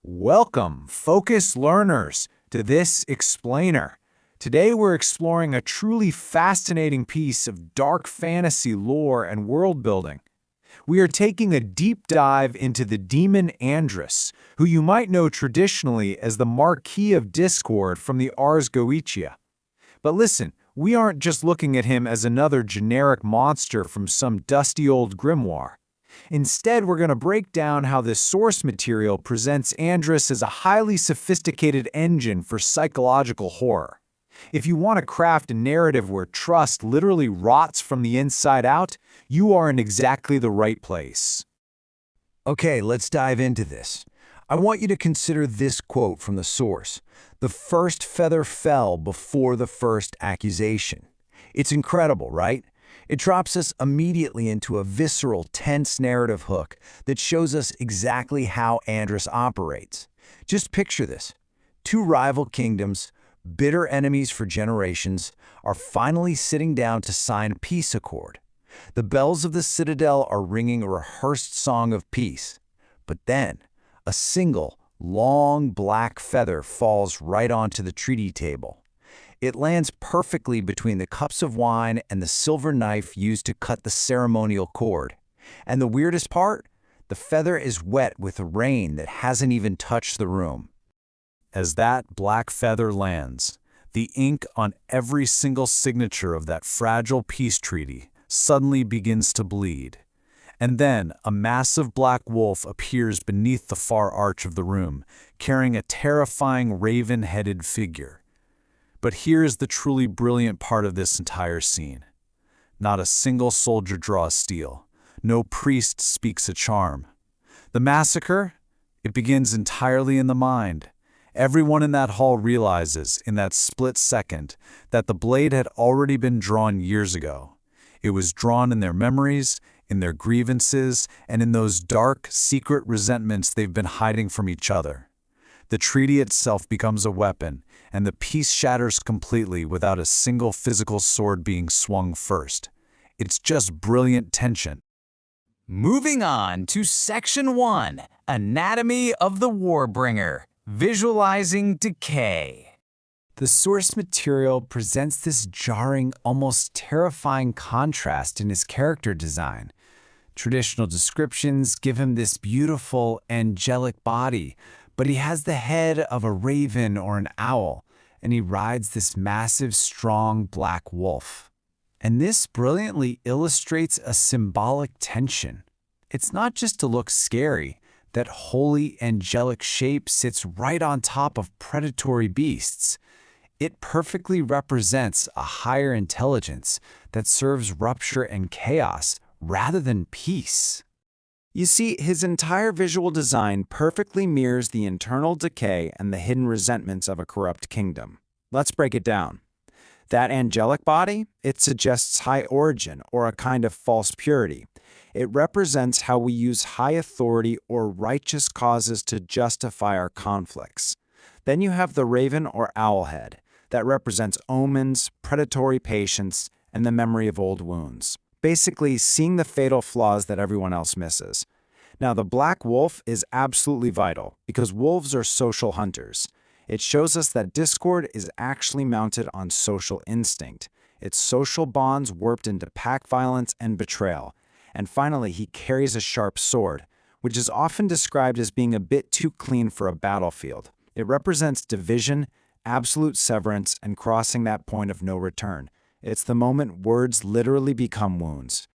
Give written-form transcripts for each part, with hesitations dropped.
Welcome, focused learners, to this explainer. Today we're exploring a truly fascinating piece of dark fantasy lore and world building. We are taking a deep dive into the demon Andras, who you might know traditionally as the Marquis of Discord from the Ars Goetia. But listen, we aren't just looking at him as another generic monster from some dusty old grimoire. Instead, we're going to break down how this source material presents Andras as a highly sophisticated engine for psychological horror. If you want to craft a narrative where trust literally rots from the inside out, you are in exactly the right place. Okay, let's dive into this. I want you to consider this quote from the source. "The first feather fell before the first accusation." It's incredible, right? It drops us immediately into a visceral, tense narrative hook that shows us exactly how Andras operates. Just picture this. Two rival kingdoms, bitter enemies for generations, are finally sitting down to sign a peace accord. The bells of the citadel are ringing a rehearsed song of peace. But then, a single, long black feather falls right onto the treaty table. It lands perfectly between the cups of wine and the silver knife used to cut the ceremonial cord. And the weirdest part? The feather is wet with rain that hasn't even touched the room. As that black feather lands, the ink on every single signature of that fragile peace treaty suddenly begins to bleed. And then a massive black wolf appears beneath the far arch of the room, carrying a terrifying raven-headed figure. But here's the truly brilliant part of this entire scene. Not a single soldier draws steel. No priest speaks a charm. The massacre? It begins entirely in the mind. Everyone in that hall realizes, in that split second, that the blade had already been drawn years ago. It was drawn in their memories, in their grievances, and in those dark, secret resentments they've been hiding from each other. The treaty itself becomes a weapon, and the peace shatters completely without a single physical sword being swung first. It's just brilliant tension. Moving on to Section 1, Anatomy of the Warbringer, Visualizing Decay. The source material presents this jarring, almost terrifying contrast in his character design. Traditional descriptions give him this beautiful, angelic body, but he has the head of a raven or an owl, and he rides this massive, strong black wolf. And this brilliantly illustrates a symbolic tension. It's not just to look scary. That holy, angelic shape sits right on top of predatory beasts. It perfectly represents a higher intelligence that serves rupture and chaos rather than peace. You see, his entire visual design perfectly mirrors the internal decay and the hidden resentments of a corrupt kingdom. Let's break it down. That angelic body, it suggests high origin or a kind of false purity. It represents how we use high authority or righteous causes to justify our conflicts. Then you have the raven or owl head. That represents omens, predatory patience, and the memory of old wounds. Basically, seeing the fatal flaws that everyone else misses. Now, the black wolf is absolutely vital because wolves are social hunters. It shows us that discord is actually mounted on social instinct. It's social bonds warped into pack violence and betrayal. And finally, he carries a sharp sword, which is often described as being a bit too clean for a battlefield. It represents division, absolute severance, and crossing that point of no return. It's the moment words literally become wounds.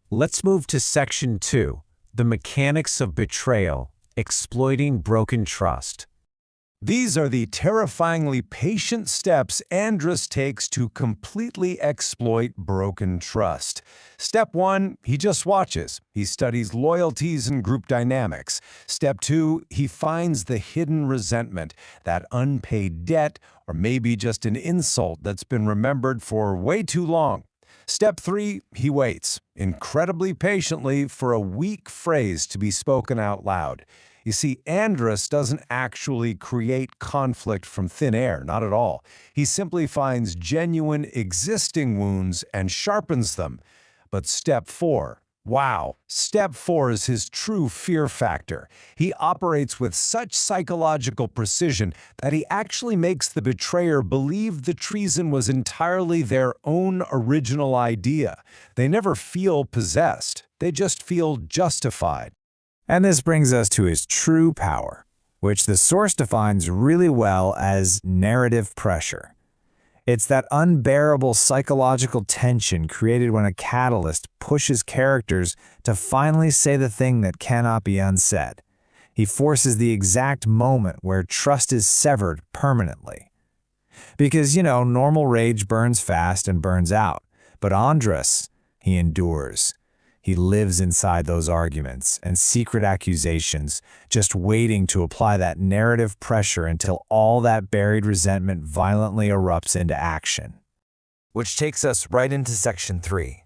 Let's move to Section 2, the mechanics of betrayal, exploiting broken trust. These are the terrifyingly patient steps Andras takes to completely exploit broken trust. Step 1, he just watches. He studies loyalties and group dynamics. Step 2, he finds the hidden resentment, that unpaid debt, or maybe just an insult that's been remembered for way too long. Step 3, he waits, incredibly patiently, for a weak phrase to be spoken out loud. You see, Andras doesn't actually create conflict from thin air, not at all. He simply finds genuine existing wounds and sharpens them. But step 4, Wow. Step 4 is his true fear factor. He operates with such psychological precision that he actually makes the betrayer believe the treason was entirely their own original idea. They never feel possessed. They just feel justified. And this brings us to his true power, which the source defines really well as narrative pressure. It's that unbearable psychological tension created when a catalyst pushes characters to finally say the thing that cannot be unsaid. He forces the exact moment where trust is severed permanently. Because, normal rage burns fast and burns out, but Andras, he endures. He lives inside those arguments and secret accusations, just waiting to apply that narrative pressure until all that buried resentment violently erupts into action. Which takes us right into Section 3,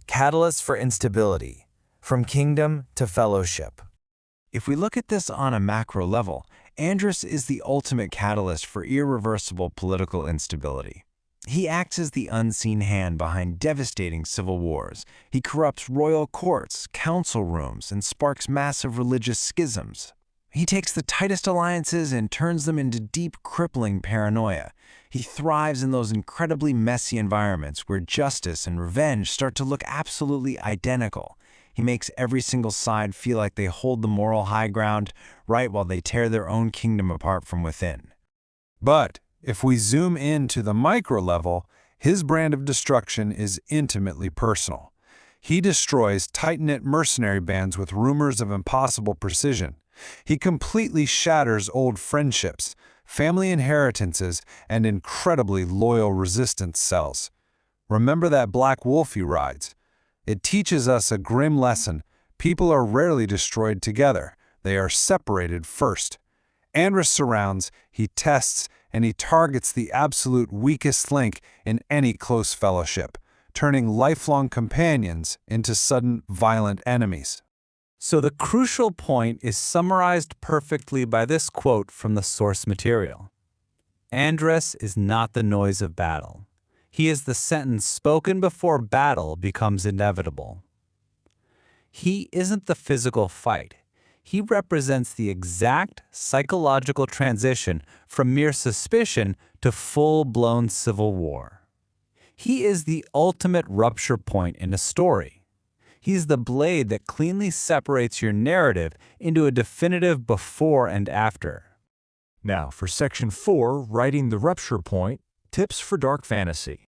Catalyst for Instability, from Kingdom to Fellowship. If we look at this on a macro level, Andras is the ultimate catalyst for irreversible political instability. He acts as the unseen hand behind devastating civil wars. He corrupts royal courts, council rooms, and sparks massive religious schisms. He takes the tightest alliances and turns them into deep, crippling paranoia. He thrives in those incredibly messy environments where justice and revenge start to look absolutely identical. He makes every single side feel like they hold the moral high ground, right while they tear their own kingdom apart from within. But if we zoom in to the micro level, his brand of destruction is intimately personal. He destroys tight-knit mercenary bands with rumors of impossible precision. He completely shatters old friendships, family inheritances, and incredibly loyal resistance cells. Remember that black wolf he rides? It teaches us a grim lesson. People are rarely destroyed together. They are separated first. Andras surrounds, he tests, and he targets the absolute weakest link in any close fellowship, turning lifelong companions into sudden, violent enemies. So the crucial point is summarized perfectly by this quote from the source material. Andras is not the noise of battle. He is the sentence spoken before battle becomes inevitable. He isn't the physical fight. He represents the exact psychological transition from mere suspicion to full-blown civil war. He is the ultimate rupture point in a story. He's the blade that cleanly separates your narrative into a definitive before and after. Now, for Section 4, Writing the Rupture Point, Tips for Dark Fantasy.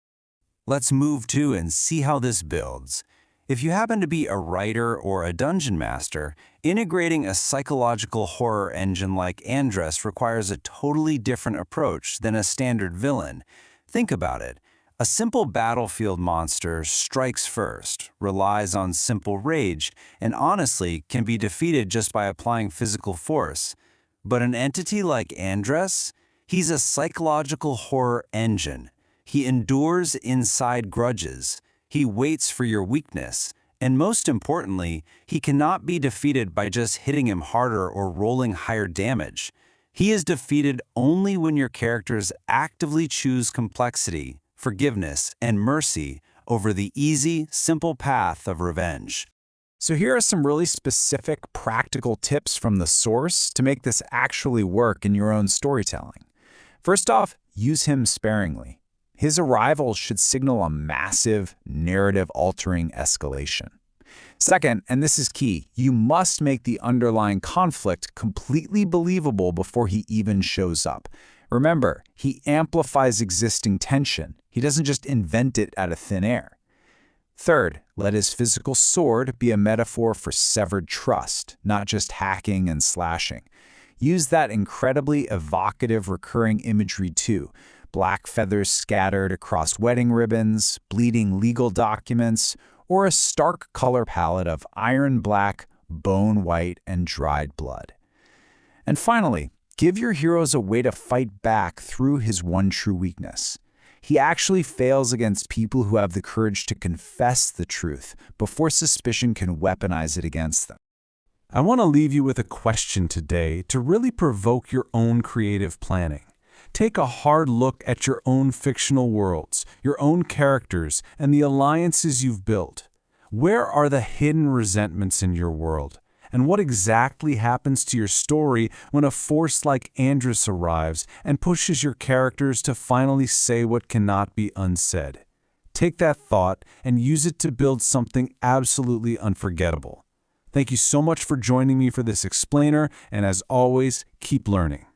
Let's move to and see how this builds. If you happen to be a writer or a dungeon master, integrating a psychological horror engine like Andras requires a totally different approach than a standard villain. Think about it. A simple battlefield monster strikes first, relies on simple rage, and honestly can be defeated just by applying physical force. But an entity like Andras, he's a psychological horror engine. He endures inside grudges. He waits for your weakness, and most importantly, he cannot be defeated by just hitting him harder or rolling higher damage. He is defeated only when your characters actively choose complexity, forgiveness, and mercy over the easy, simple path of revenge. So here are some really specific, practical tips from the source to make this actually work in your own storytelling. First off, use him sparingly. His arrival should signal a massive, narrative-altering escalation. Second, and this is key, you must make the underlying conflict completely believable before he even shows up. Remember, he amplifies existing tension. He doesn't just invent it out of thin air. Third, let his physical sword be a metaphor for severed trust, not just hacking and slashing. Use that incredibly evocative recurring imagery too. Black feathers scattered across wedding ribbons, bleeding legal documents, or a stark color palette of iron black, bone white, and dried blood. And finally, give your heroes a way to fight back through his one true weakness. He actually fails against people who have the courage to confess the truth before suspicion can weaponize it against them. I want to leave you with a question today to really provoke your own creative planning. Take a hard look at your own fictional worlds, your own characters, and the alliances you've built. Where are the hidden resentments in your world? And what exactly happens to your story when a force like Andras arrives and pushes your characters to finally say what cannot be unsaid? Take that thought and use it to build something absolutely unforgettable. Thank you so much for joining me for this explainer, and as always, keep learning.